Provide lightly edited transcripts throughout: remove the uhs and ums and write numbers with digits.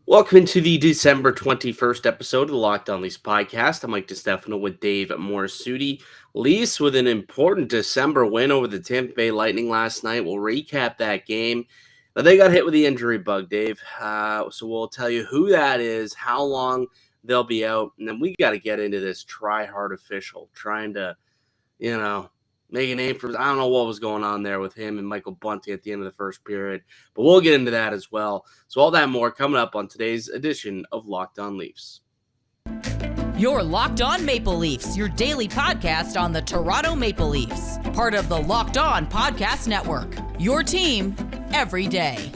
Welcome into the December 21st episode of the Locked On Leafs podcast. I'm Mike DiStefano with Dave Morassutti. Leafs with an important December win over the Tampa Bay Lightning last night. We'll recap that game. They got hit with the injury bug, Dave. So we'll tell you who that is, how long they'll be out, and then we got to get into this try-hard official trying to, you know, make a name for. I don't know what was going on there with him and Michael Bunting at the end of the first period, but we'll get into that as well. So all that more coming up on today's edition of Locked On Leafs. You're Locked On Maple Leafs, your daily podcast on the Toronto Maple Leafs, part of the Locked On Podcast Network. Your team every day.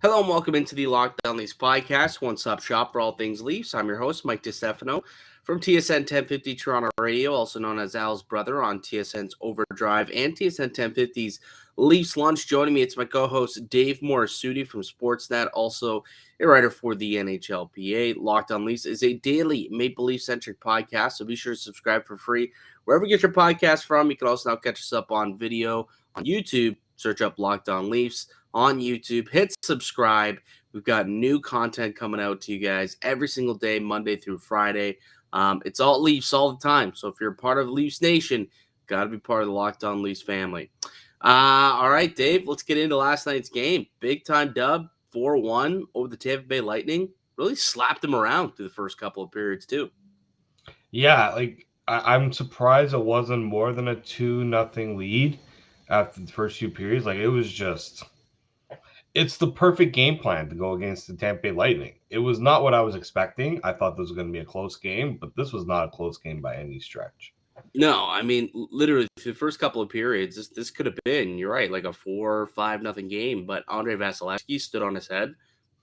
Hello and welcome into the Locked On Leafs podcast, one-stop shop for all things Leafs. I'm your host, Mike DiStefano from TSN 1050 Toronto Radio, also known as Al's brother on TSN's Overdrive and TSN 1050's Leafs Lunch. Joining me, it's my co-host Dave Morassutti from Sportsnet, also a writer for the NHLPA. Locked On Leafs is a daily Maple Leaf-centric podcast, so be sure to subscribe for free wherever you get your podcast from. You can also now catch us up on video on YouTube. Search up Locked On Leafs on YouTube. Hit subscribe. We've got new content coming out to you guys every single day, Monday through Friday. It's all Leafs all the time. So if you're a part of Leafs Nation, got to be part of the Locked On Leafs family. All right, Dave, let's get into last night's game. Big time dub, 4-1 over the Tampa Bay Lightning. Really slapped them around through the first couple of periods, too. Yeah, I'm surprised it wasn't more than a 2-0 lead after the first few periods. It's the perfect game plan to go against the Tampa Bay Lightning. It was not what I was expecting. I thought this was going to be a close game, but this was not a close game by any stretch. No, I mean, literally, the first couple of periods, this could have been, you're right, like a 4-5-0 game. But Andre Vasilevsky stood on his head,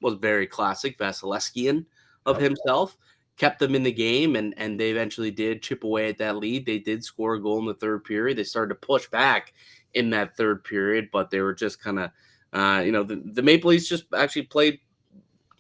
was very classic Vasilevskian of himself, kept them in the game, and they eventually did chip away at that lead. They did score a goal in the third period. They started to push back in that third period, but they were just kind of, the Maple Leafs just actually played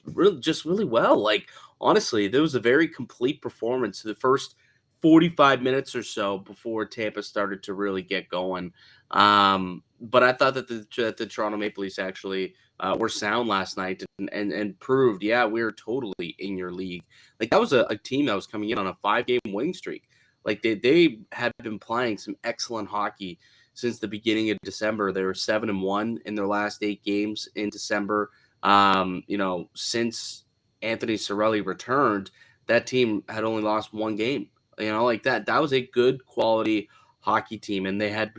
really well. Like, honestly, there was a very complete performance the first 45 minutes or so before Tampa started to really get going. But I thought that the Toronto Maple Leafs actually were sound last night and proved, yeah, we're totally in your league. Like, that was a team that was coming in on a 5-game winning streak. Like, they had been playing some excellent hockey since the beginning of December. They were 7-1 in their last 8 games in December. Since Anthony Cirelli returned, that team had only lost 1 game. Like that was a good quality hockey team, and they had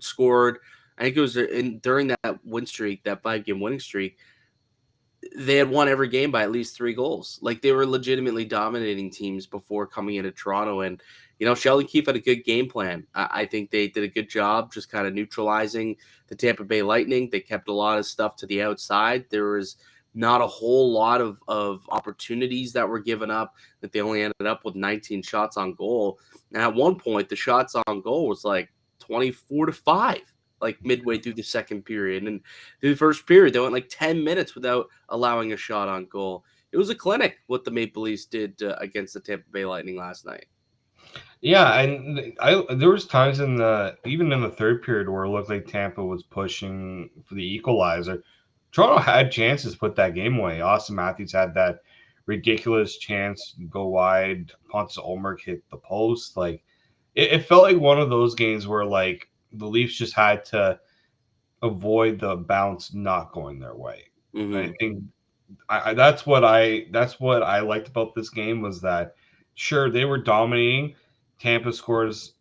scored. I think it was during that win streak, that 5-game winning streak, they had won every game by at least 3 goals. Like, they were legitimately dominating teams before coming into Toronto. And, Sheldon Keefe had a good game plan. I think they did a good job just kind of neutralizing the Tampa Bay Lightning. They kept a lot of stuff to the outside. There was not a whole lot of opportunities that were given up, that they only ended up with 19 shots on goal. And at one point, the shots on goal was like 24-5. Like midway through the second period. And through the first period, they went like 10 minutes without allowing a shot on goal. It was a clinic what the Maple Leafs did against the Tampa Bay Lightning last night. Yeah, and there was times even in the third period where it looked like Tampa was pushing for the equalizer. Toronto had chances to put that game away. Austin Matthews had that ridiculous chance to go wide. Pontus Ulmerich hit the post. Like, it felt like one of those games where, like, the Leafs just had to avoid the bounce not going their way. Mm-hmm. I think that's what I liked about this game was that, sure, they were dominating. Tampa scores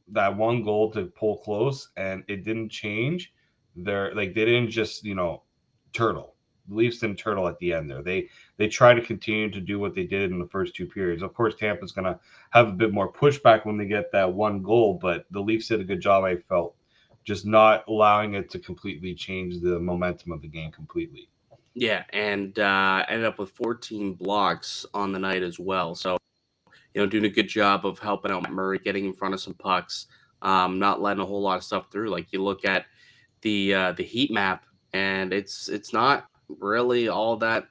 that 1 goal to pull close, and it didn't change. They didn't just turtle. The Leafs didn't turtle at the end there. They try to continue to do what they did in the first 2 periods. Of course, Tampa's going to have a bit more pushback when they get that 1 goal, but the Leafs did a good job, I felt, just not allowing it to completely change the momentum of the game completely. Yeah, and ended up with 14 blocks on the night as well. So, doing a good job of helping out Murray, getting in front of some pucks, not letting a whole lot of stuff through. Like, you look at the heat map, and it's not really all that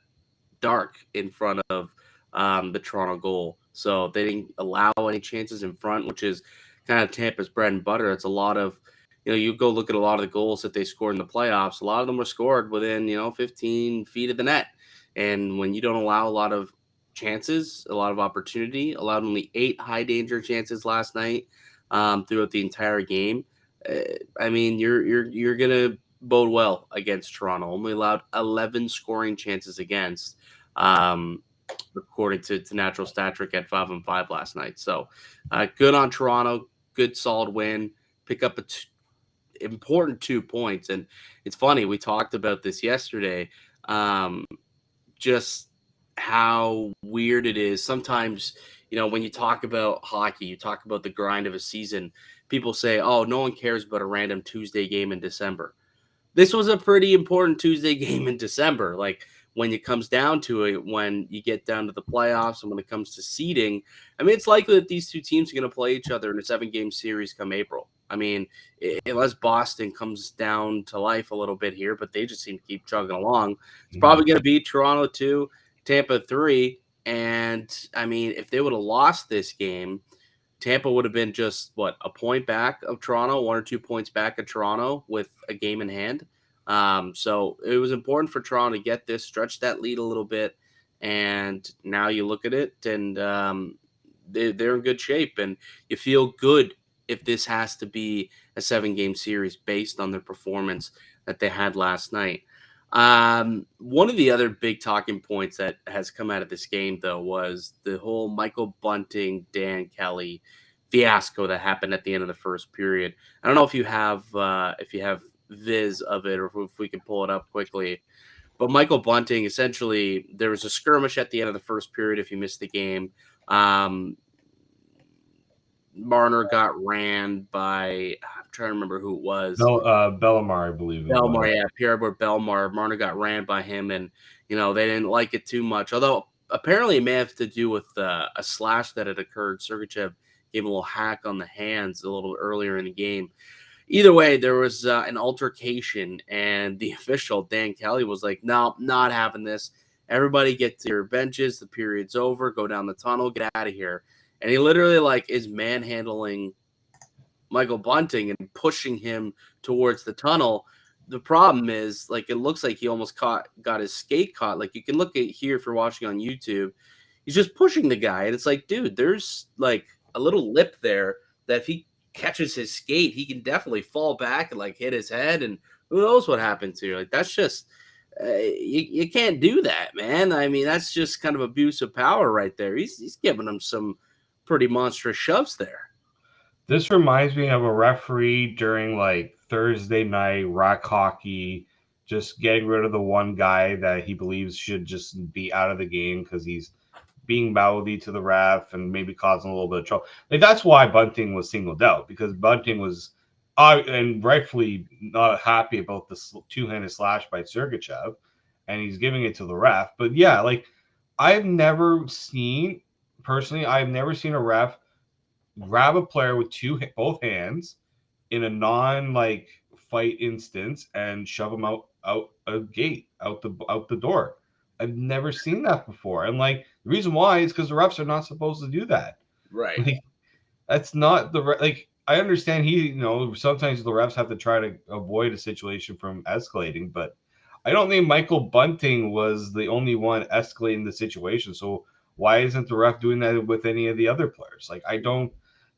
dark in front of the Toronto goal. So they didn't allow any chances in front, which is kind of Tampa's bread and butter. It's a lot of, you go look at a lot of the goals that they scored in the playoffs. A lot of them were scored within, 15 feet of the net. And when you don't allow a lot of chances, a lot of opportunity, allowed only 8 high danger chances last night throughout the entire game. I mean, you're gonna bode well against Toronto. Only allowed 11 scoring chances against. Um, According to Natural Stat Trick at 5-5 last night. So good on Toronto. Good solid win. Pick up important 2 points. And it's funny, we talked about this yesterday. Just how weird it is. Sometimes, when you talk about hockey, you talk about the grind of a season. People say, oh, no one cares about a random Tuesday game in December. This was a pretty important Tuesday game in December. Like when it comes down to it, when you get down to the playoffs and when it comes to seeding, I mean, it's likely that these two teams are going to play each other in a 7-game series come April. I mean, unless Boston comes down to life a little bit here, but they just seem to keep chugging along. It's probably going to be Toronto 2, Tampa 3. And I mean, if they would have lost this game, Tampa would have been just a point back of Toronto, 1 or 2 points back of Toronto with a game in hand. So it was important for Toronto to get this, stretch that lead a little bit, and now you look at it, and they're in good shape, and you feel good if this has to be a 7-game series based on their performance that they had last night. One of the other big talking points that has come out of this game, though, was the whole Michael Bunting, Dan Kelly fiasco that happened at the end of the first period. I don't know if you have viz of it, or if we can pull it up quickly. But Michael Bunting, essentially, there was a skirmish at the end of the first period. If you missed the game, Marner got ran by, I'm trying to remember who it was. Bellemare, I believe. Bellemare, yeah, Pierre-Edouard Bellemare. Marner got ran by him, and they didn't like it too much. Although apparently it may have to do with a slash that had occurred. Sergachev gave him a little hack on the hands a little earlier in the game. Either way, there was an altercation, and the official, Dan Kelly, was like, no, not having this. Everybody get to your benches. The period's over. Go down the tunnel. Get out of here. And he literally is manhandling Michael Bunting and pushing him towards the tunnel. The problem is, it looks like he almost got his skate caught. Like, you can look at here if you're watching on YouTube. He's just pushing the guy. And it's like, dude, there's a little lip there that if he catches his skate, he can definitely fall back and hit his head, and who knows what happened to you. That's just you can't do that, man. I mean, that's just kind of abuse of power right there. He's giving him some pretty monstrous shoves there. This reminds me of a referee during Thursday night rock hockey, just getting rid of the one guy that he believes should just be out of the game because he's being mouthy to the ref and maybe causing a little bit of trouble. That's why Bunting was singled out, because Bunting was and rightfully not happy about the two-handed slash by Sergachev, and he's giving it to the ref. But yeah, I've never seen a ref grab a player with both hands in a fight instance and shove him out a gate, out the door. I've never seen that before. And the reason why is because the refs are not supposed to do that. Right. That's not I understand sometimes the refs have to try to avoid a situation from escalating, but I don't think Michael Bunting was the only one escalating the situation. So why isn't the ref doing that with any of the other players?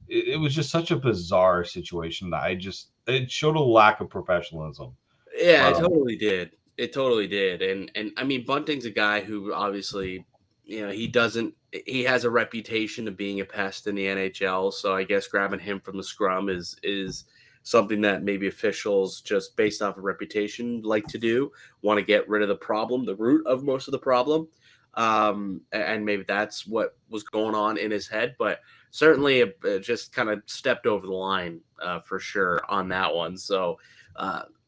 It was just such a bizarre situation that it showed a lack of professionalism. Yeah, it totally did. It totally did. And I mean, Bunting's a guy who obviously, he has a reputation of being a pest in the NHL. So I guess grabbing him from the scrum is something that maybe officials, just based off of reputation, like to do, want to get rid of the problem, the root of most of the problem. And maybe that's what was going on in his head, but certainly it just kind of stepped over the line for sure on that one. So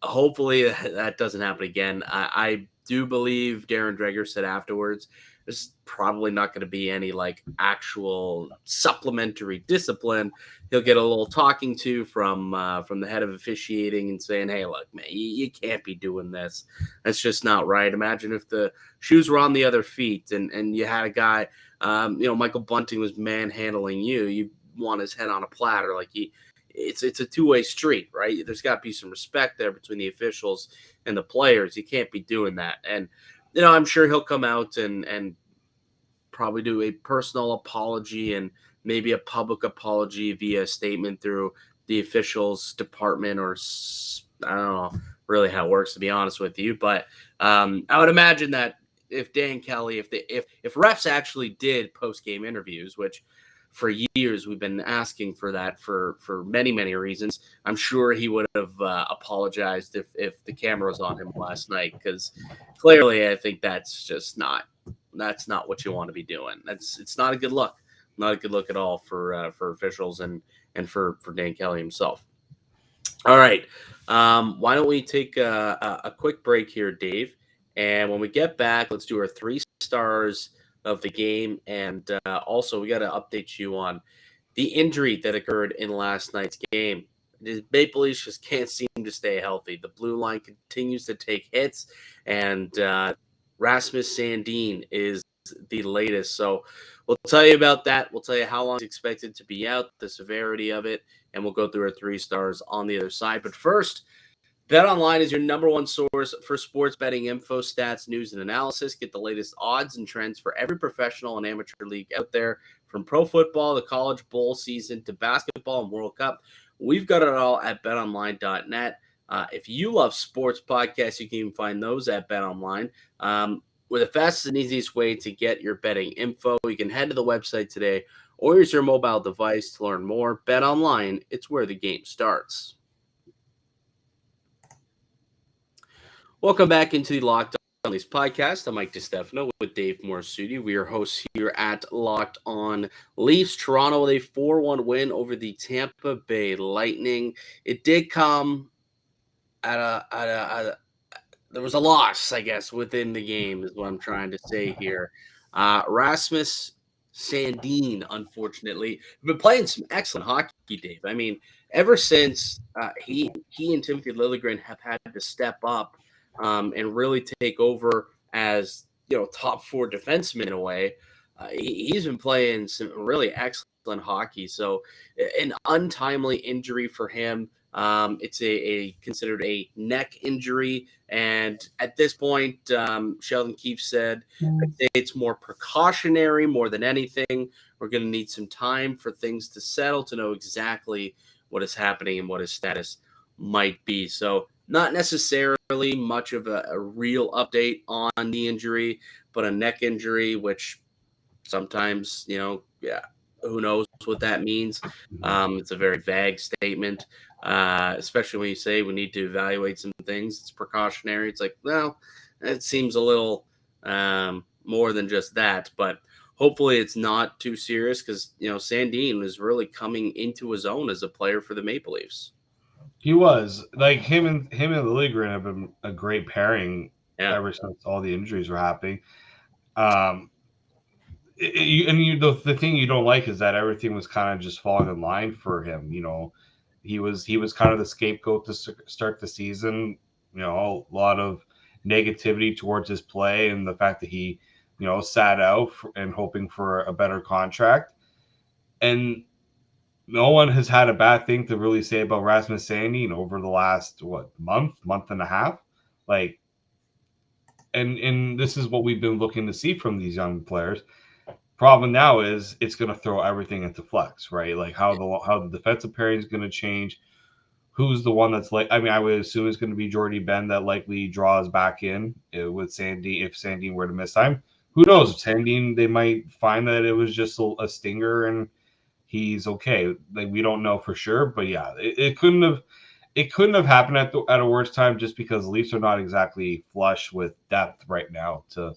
hopefully that doesn't happen again. I do believe Darren Dreger said afterwards there's probably not going to be any like actual supplementary discipline. He'll get a little talking to from the head of officiating and saying, "Hey, look, man, you can't be doing this. That's just not right." Imagine if the shoes were on the other feet and you had a guy, Michael Bunting was manhandling you. You want his head on a platter, like it's a two-way street, right? There's got to be some respect there between the officials and the players. You can't be doing that. And I'm sure he'll come out and probably do a personal apology and maybe a public apology via statement through the officials department, or I don't know really how it works, to be honest with you. But I would imagine that if Dan Kelly, if refs actually did post-game interviews, which for years we've been asking for that for many, many reasons, I'm sure he would have apologized if the camera was on him last night, because clearly I think that's not what you want to be doing. It's not a good look. Not a good look at all for officials and for Dan Kelly himself. All right. Why don't we take a quick break here, Dave? And when we get back, let's do our 3 stars of the game. And also, we got to update you on the injury that occurred in last night's game. The Maple Leafs just can't seem to stay healthy. The blue line continues to take hits, and Rasmus Sandin is the latest. So we'll tell you about that. We'll tell you how long it's expected to be out, the severity of it, and we'll go through our 3 stars on the other side. But first, BetOnline is your number one source for sports betting info, stats, news, and analysis. Get the latest odds and trends for every professional and amateur league out there, from pro football to college bowl season to basketball and World Cup. We've got it all at betonline.net. If you love sports podcasts, you can even find those at BetOnline. With the fastest and easiest way to get your betting info, you can head to the website today or use your mobile device to learn more. BetOnline, it's where the game starts. Welcome back into the Locked On Leafs podcast. I'm Mike DiStefano with Dave Morassutti. We are hosts here at Locked On Leafs. Toronto with a 4-1 win over the Tampa Bay Lightning. It did come there was a loss, I guess, within the game is what I'm trying to say here. Rasmus Sandin, unfortunately, have been playing some excellent hockey, Dave. I mean, ever since he and Timothy Liljegren have had to step up and really take over as top 4 defensemen in a way, he's been playing some really excellent hockey. So an untimely injury for him. It's considered a neck injury, and at this point, Sheldon Keefe said, "I'd say it's more precautionary more than anything. We're going to need some time for things to settle to know exactly what is happening and what his status might be." So not necessarily much of a real update on the injury, but a neck injury, which sometimes, who knows what that means. It's a very vague statement, especially when you say we need to evaluate some things. It's precautionary. It's like, well, it seems a little more than just that, but hopefully it's not too serious, because, Sandin is really coming into his own as a player for the Maple Leafs. He was, like, him and Liljegren have been a great pairing ever since all the injuries were happening. The thing you don't like is that everything was kind of just falling in line for him. He was kind of the scapegoat to start the season. A lot of negativity towards his play and the fact that he, sat out and hoping for a better contract. And no one has had a bad thing to really say about Rasmus Sandin over the last month and a half. Like, and this is what we've been looking to see from these young players. Problem now is it's going to throw everything into flux, right? Like how the defensive pairing is going to change. Who's the one that's like? I mean, I would assume it's going to be Jordy Ben that likely draws back in with Sandin if Sandin were to miss time. Who knows? Sandin, they might find that it was just a stinger and he's okay. Like, we don't know for sure, but yeah, it couldn't have happened at a worse time, just because the Leafs are not exactly flush with depth right now to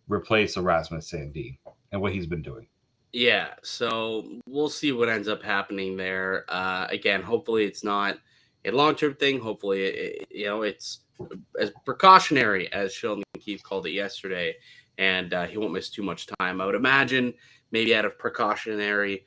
replace Rasmus Sandin and what he's been doing. Yeah, so we'll see what ends up happening there. Again, hopefully it's not a long-term thing. Hopefully, it's as precautionary as Sheldon Keefe called it yesterday. and he won't miss too much time. I would imagine maybe out of precautionary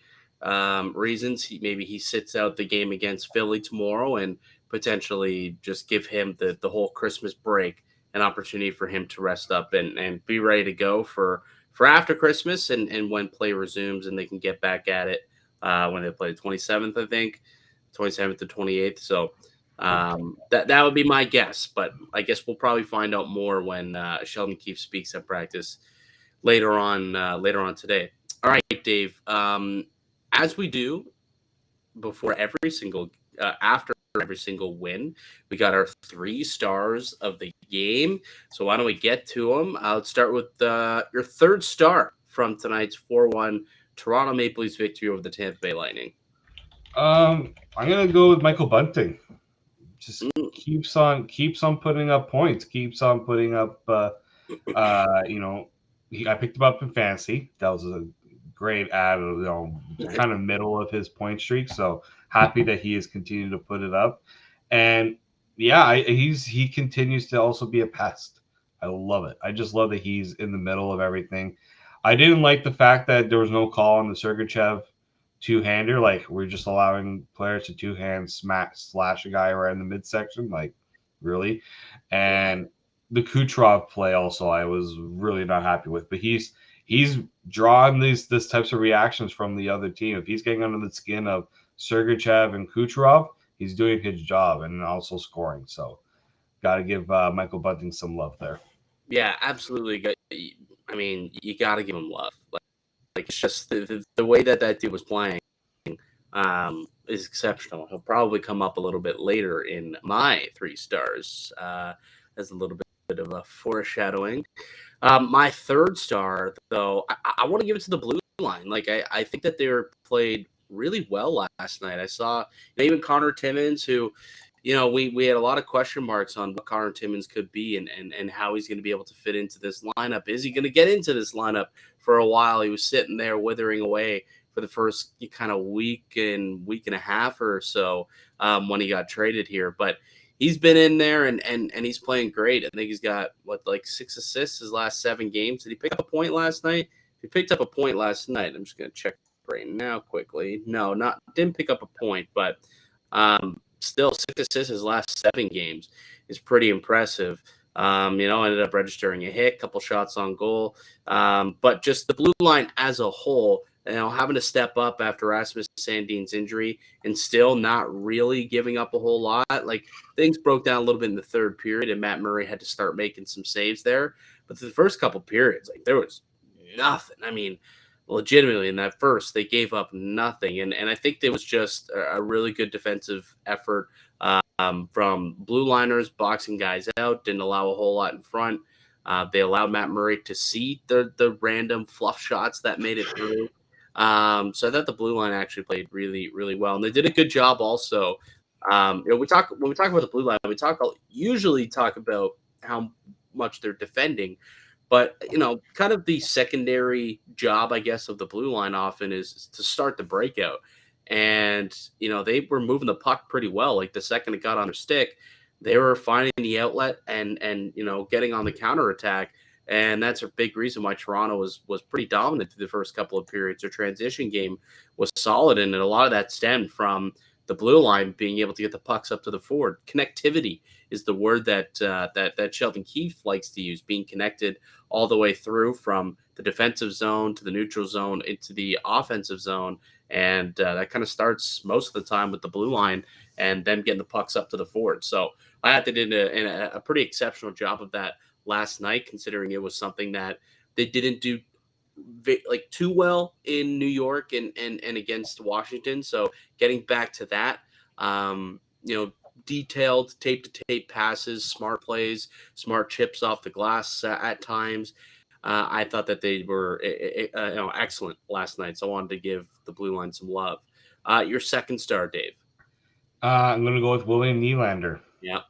reasons, he sits out the game against Philly tomorrow and potentially just give him the whole Christmas break an opportunity for him to rest up and be ready to go for after Christmas and when play resumes and they can get back at it when they play the 27th, I think, 27th to 28th. So that would be my guess, but I guess we'll probably find out more when Sheldon Keefe speaks at practice later on today. All right, Dave. As we do before every single after every single win, we got our 3 stars of the game. So why don't we get to them? I'll start with your third star from tonight's 4-1 Toronto Maple Leafs victory over the Tampa Bay Lightning. I'm gonna go with Michael Bunting. Just keeps on putting up points, keeps on putting up. I picked him up in fantasy. That was a great ad, kind of middle of his point streak. So happy that he has continued to put it up, and he continues to also be a pest. I love it. I just love that he's in the middle of everything. I didn't like the fact that there was no call on the Sergachev two-hander. Like, we're just allowing players to two-hand slash a guy right in the midsection. Like, really? And the Kucherov play also I was really not happy with. But he's drawing this types of reactions from the other team. If he's getting under the skin of Sergachev and Kucherov, he's doing his job and also scoring. So got to give Michael Bunting some love there. Yeah, absolutely. I mean, you got to give him love. Like it's just the way that dude was playing is exceptional. He'll probably come up a little bit later in my 3 stars as a little bit of a foreshadowing. My third star, though, I want to give it to the blue line. Like I think that they were played really well last night. I saw even Connor Timmins, who, we had a lot of question marks on what Connor Timmins could be and how he's going to be able to fit into this lineup. Is he going to get into this lineup? For a while, he was sitting there withering away for the first kind of week and a half or so when he got traded here. But he's been in there and he's playing great. I think he's got 6 assists his last 7 games. Did he pick up a point last night? He picked up a point last night. I'm just going to check right now quickly. No, didn't pick up a point, but still 6 assists his last 7 games is pretty impressive. Ended up registering a hit, couple shots on goal. But just the blue line as a whole, having to step up after Rasmus Sandin's injury and still not really giving up a whole lot. Like, things broke down a little bit in the third period, and Matt Murray had to start making some saves there. But the first couple periods, there was nothing. I mean, legitimately in that first, they gave up nothing. And I think there was just a really good defensive effort from blue liners, boxing guys out, didn't allow a whole lot in front. They allowed Matt Murray to see the random fluff shots that made it through. So I thought the blue line actually played really, really well. And they did a good job also. When we talk about the blue line, we usually talk about how much they're defending. But, kind of the secondary job, I guess, of the blue line often is to start the breakout. And, they were moving the puck pretty well. Like, the second it got on their stick, they were finding the outlet and getting on the counterattack. And that's a big reason why Toronto was pretty dominant through the first couple of periods. Their transition game was solid, and a lot of that stemmed from the blue line being able to get the pucks up to the forward. Connectivity is the word that Sheldon Keefe likes to use, being connected all the way through from the defensive zone to the neutral zone into the offensive zone. And that kind of starts most of the time with the blue line and them getting the pucks up to the forward. So I thought they did a pretty exceptional job of that last night, considering it was something that they didn't do too well in New York and against Washington. So getting back to that, detailed tape to tape passes, smart plays, smart chips off the glass at times. I thought that they were excellent last night. So I wanted to give the blue line some love. Your second star, Dave. I'm going to go with William Nylander. Yeah.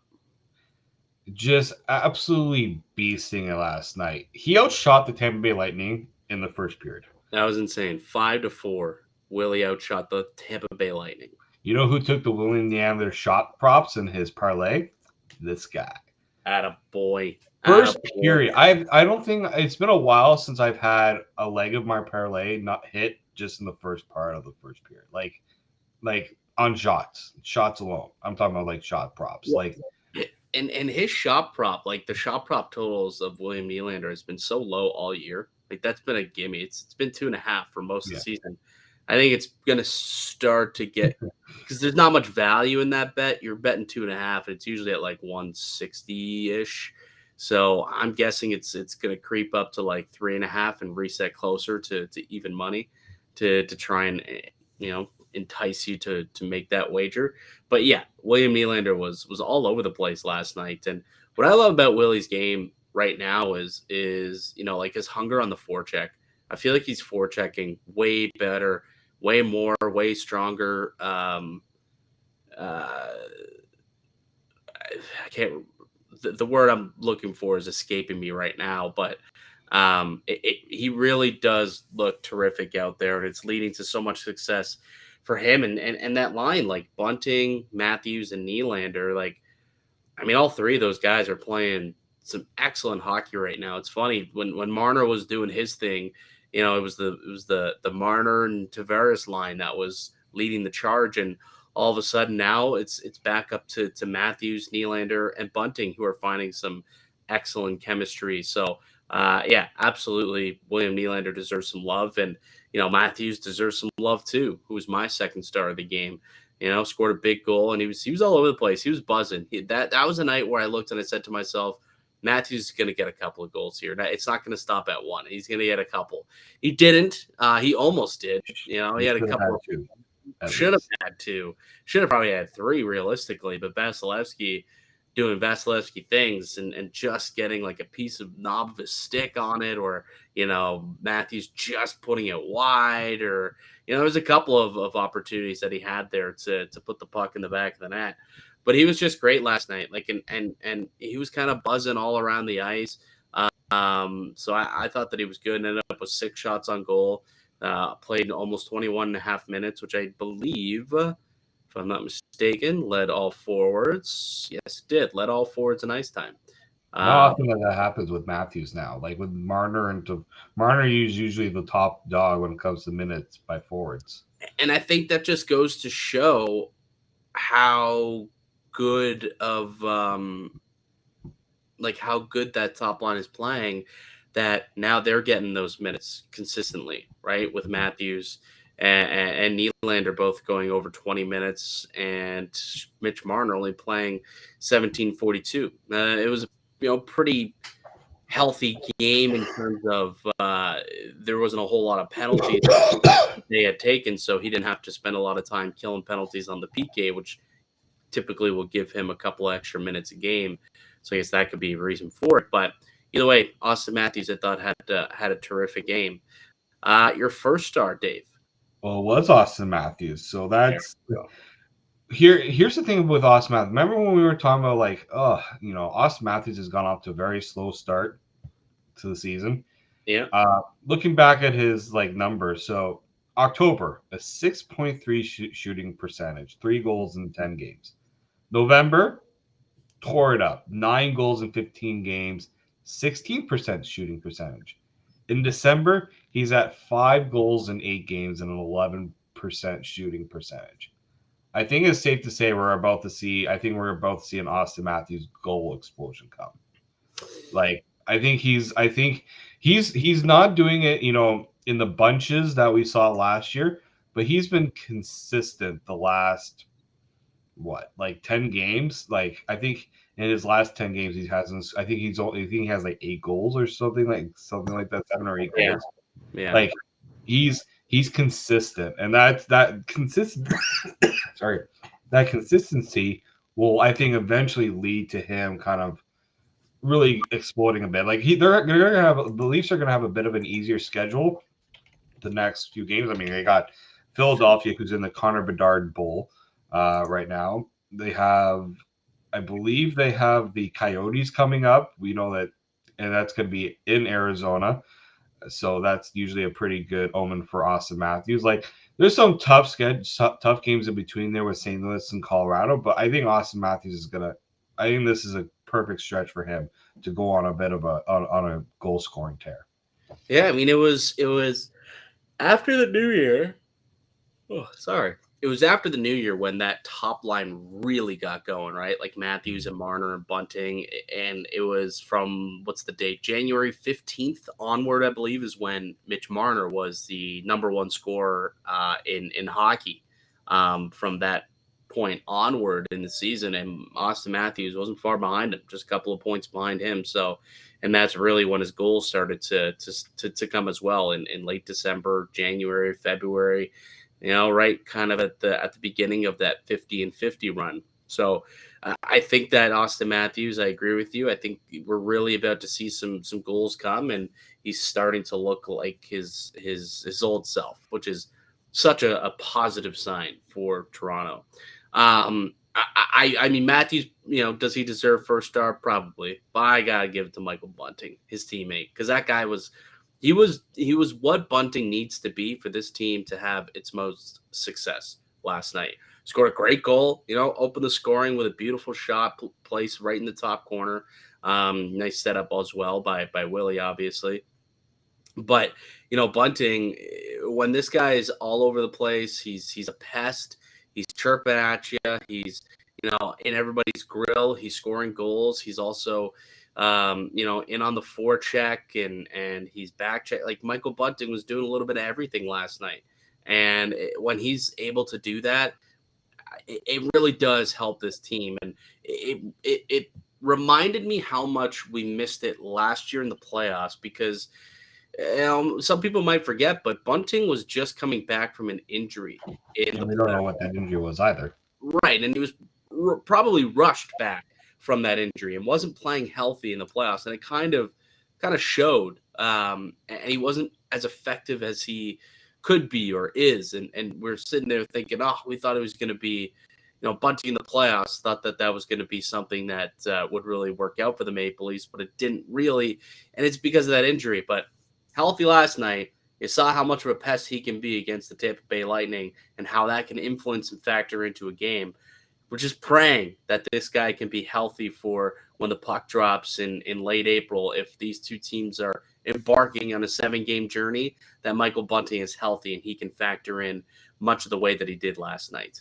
Just absolutely beasting it last night. He outshot the Tampa Bay Lightning in the first period. That was insane. 5-4. Willie outshot the Tampa Bay Lightning. You know who took the William Nylander shot props in his parlay? This guy. Attaboy. First Attaboy. period. I don't think it's been a while since I've had a leg of my parlay not hit just in the first part of the first period. Like on shots alone. I'm talking about like shot props. Like and his shot prop, like the shot prop totals of William Nylander has been so low all year. Like that's been a gimme. It's been 2.5 for most of the season. I think it's gonna start to get because there's not much value in that bet. You're betting 2.5, and it's usually at like 160-ish. So I'm guessing it's gonna creep up to like 3.5 and reset closer to even money to try and entice you to make that wager. But yeah, William Nylander was all over the place last night. And what I love about Willie's game right now is like his hunger on the forecheck. I feel like he's forechecking way better, way more, way stronger. I can't. The word I'm looking for is escaping me right now, but he really does look terrific out there, and it's leading to so much success for him and that line, like Bunting, Matthews, and Nylander. Like, I mean, all three of those guys are playing some excellent hockey right now. It's funny when Marner was doing his thing, it was the Marner and Tavares line that was leading the charge, and all of a sudden now it's back up to Matthews, Nylander, and Bunting, who are finding some excellent chemistry. So yeah, absolutely, William Nylander deserves some love, and Matthews deserves some love too, who was my second star of the game. Scored a big goal, and he was all over the place. He was buzzing. That was a night where I looked and I said to myself, Matthews is going to get a couple of goals here. It's not going to stop at one. He's going to get a couple. He didn't. He almost did. He had a couple. Should have had two. Should have probably had three realistically. But Vasilevsky doing Vasilevsky things and just getting like a piece of knob of his stick on it, or Matthews just putting it wide, or there was a couple of opportunities that he had there to put the puck in the back of the net. But he was just great last night. Like and he was kind of buzzing all around the ice. So I thought that he was good. Ended up with 6 shots on goal. Played almost 21.5 minutes, which I believe, if I'm not mistaken, led all forwards. Yes, it did. Led all forwards in ice time. How often that happens with Matthews now? Like with Marner Marner is usually the top dog when it comes to minutes by forwards. And I think that just goes to show how good of how good that top line is playing, that now they're getting those minutes consistently, right? With Matthews and Nylander both going over 20 minutes, and Mitch Marner only playing 17:42. It was a pretty healthy game in terms of there wasn't a whole lot of penalties they had taken, so he didn't have to spend a lot of time killing penalties on the PK, which typically will give him a couple extra minutes a game. So I guess that could be a reason for it. But either way, Austin Matthews, I thought, had a terrific game. Your first star, Dave. Well, it was Austin Matthews. So that's here's the thing with Austin Matthews. Remember when we were talking about Austin Matthews has gone off to a very slow start to the season. Yeah. Looking back at his numbers, so October, a 6.3 shooting percentage, 3 goals in 10 games. November, tore it up, 9 goals in 15 games, 16% shooting percentage. In December, he's at 5 goals in 8 games and an 11% shooting percentage. I think it's safe to say we're about to see an Austin Matthews goal explosion come. I think he's not doing it, in the bunches that we saw last year, but he's been consistent the last 10 games. I think in his last 10 games he hasn't. I think he has 8 goals or something like that, 7 or 8 goals. Yeah. He's consistent, and that consistent. Sorry, that consistency will, I think, eventually lead to him kind of really exploding a bit. The Leafs are gonna have a bit of an easier schedule the next few games. I mean, they got Philadelphia, who's in the Connor Bedard Bowl right now. I believe they have the Coyotes coming up. We know that, and that's going to be in Arizona. So that's usually a pretty good omen for Austin Matthews. There's some tough games in between there with St. Louis and Colorado, but I think Austin Matthews I think this is a perfect stretch for him to go on a bit of a goal scoring tear. Yeah, I mean, it was after the new year. Oh, sorry. It was after the new year when that top line really got going, right? Like Matthews and Marner and Bunting. And it was from, what's the date? January 15th onward, I believe, is when Mitch Marner was the number one scorer in hockey from that point onward in the season. And Austin Matthews wasn't far behind him, just a couple of points behind him. So, and that's really when his goals started to come as well in late December, January, February, right kind of at the beginning of that 50 and 50 run. So I think that Austin Matthews, I agree with you. I think we're really about to see some goals come, and he's starting to look like his old self, which is such a positive sign for Toronto. I mean, Matthews, does he deserve first star? Probably, but I gotta give it to Michael Bunting, his teammate, because that guy was what Bunting needs to be for this team to have its most success last night. Scored a great goal, opened the scoring with a beautiful shot placed right in the top corner. Nice setup as well by Willie, obviously. But, Bunting, when this guy is all over the place, he's a pest. He's chirping at you. He's, in everybody's grill. He's scoring goals. He's also in on the forecheck and he's back check. Like Michael Bunting was doing a little bit of everything last night. And when he's able to do that, it really does help this team. And it reminded me how much we missed it last year in the playoffs because some people might forget, but Bunting was just coming back from an injury. We don't know what that injury was either. Right. And he was probably rushed back from that injury and wasn't playing healthy in the playoffs, and it kind of showed. And he wasn't as effective as he could be or is. And we're sitting there thinking, we thought it was going to be, Bunting in the playoffs. Thought that was going to be something that would really work out for the Maple Leafs, but it didn't really. And it's because of that injury. But healthy last night, you saw how much of a pest he can be against the Tampa Bay Lightning and how that can influence and factor into a game. We're just praying that this guy can be healthy for when the puck drops in late April. If these two teams are embarking on a 7-game journey, that Michael Bunting is healthy and he can factor in much of the way that he did last night.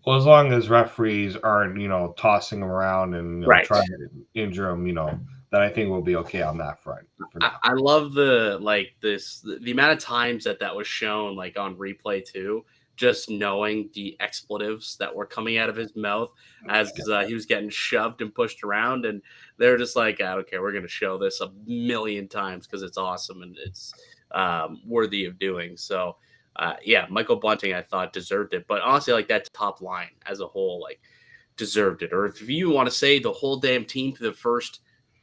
Well, as long as referees aren't, tossing him around and right. trying to injure him, then I think we'll be okay on that front. I love the amount of times that was shown like on replay too. Just knowing the expletives that were coming out of his mouth as he was getting shoved and pushed around. And they're just like, okay, we're going to show this a million times because it's awesome and it's worthy of doing. So, Michael Bunting, I thought, deserved it. But honestly, like that top line as a whole, like deserved it. Or if you want to say the whole damn team for the first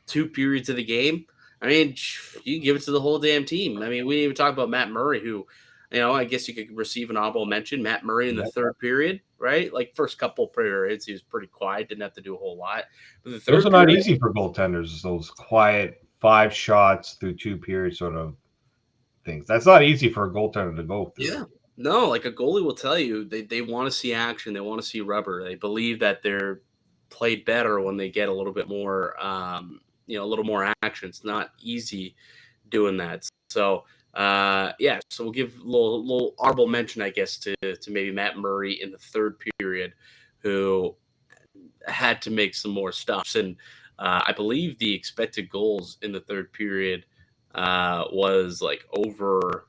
2 periods of the game, I mean, you can give it to the whole damn team. I mean, we didn't even talk about Matt Murray, who – I guess you could receive an honorable mention. Matt Murray in the third period, right? Like first couple periods, he was pretty quiet, didn't have to do a whole lot. But the third those are not easy for goaltenders, those quiet 5 shots through 2 periods sort of things. That's not easy for a goaltender to go through. Yeah. No, like a goalie will tell you, they want to see action. They want to see rubber. They believe that they're played better when they get a little bit more, a little more action. It's not easy doing that. So, so we'll give a little honorable mention, I guess, to maybe Matt Murray in the third period, who had to make some more stops. And I believe the expected goals in the third period was like over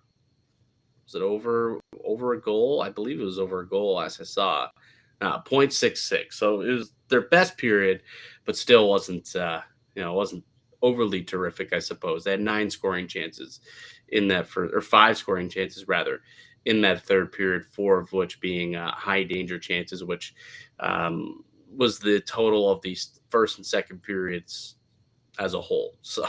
a goal? I believe it was over a goal as I saw. 0.66. So it was their best period, but still wasn't wasn't overly terrific, I suppose. They had 9 scoring chances in that or 5 scoring chances rather in that third period, 4 of which being high danger chances, which was the total of these first and second periods as a whole. So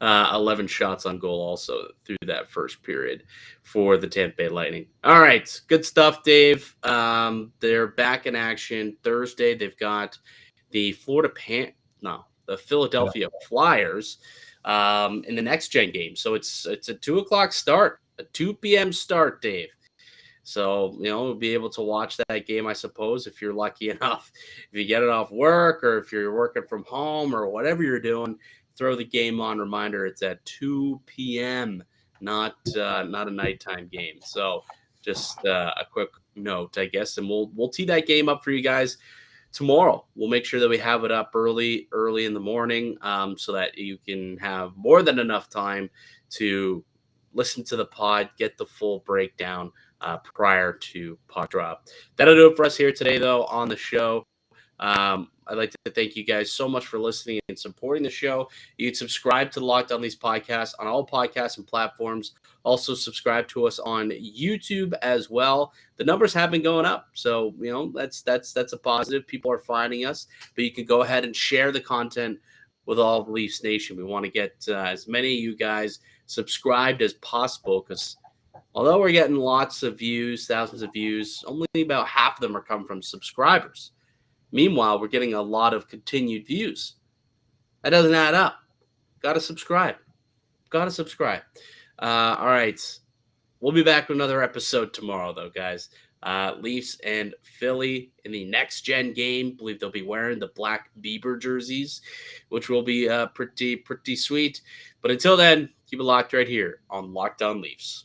11 shots on goal also through that first period for the Tampa Bay Lightning. All right, good stuff, Dave. They're back in action Thursday. They've got the Philadelphia Flyers in the next gen game. So it's a 2:00 start, a 2 p.m. start, Dave. So, we'll be able to watch that game, I suppose, if you're lucky enough. If you get it off work or if you're working from home or whatever you're doing, throw the game on. Reminder, it's at 2 p.m., not a nighttime game. So just a quick note, I guess, and we'll tee that game up for you guys tomorrow. We'll make sure that we have it up early in the morning, so that you can have more than enough time to listen to the pod, get the full breakdown prior to pod drop. That'll do it for us here today, though, on the show. I'd like to thank you guys so much for listening and supporting the show. You can subscribe to the Locked On Leafs podcast on all podcasts and platforms. Also, subscribe to us on YouTube as well. The numbers have been going up, so that's a positive. People are finding us, but you can go ahead and share the content with all of Leafs Nation. We want to get as many of you guys subscribed as possible, because although we're getting lots of views, thousands of views, only about half of them are coming from subscribers. Meanwhile, we're getting a lot of continued views. That doesn't add up. Got to subscribe. All right. We'll be back with another episode tomorrow, though, guys. Leafs and Philly in the next-gen game. I believe they'll be wearing the black Bieber jerseys, which will be pretty sweet. But until then, keep it locked right here on Locked On Leafs.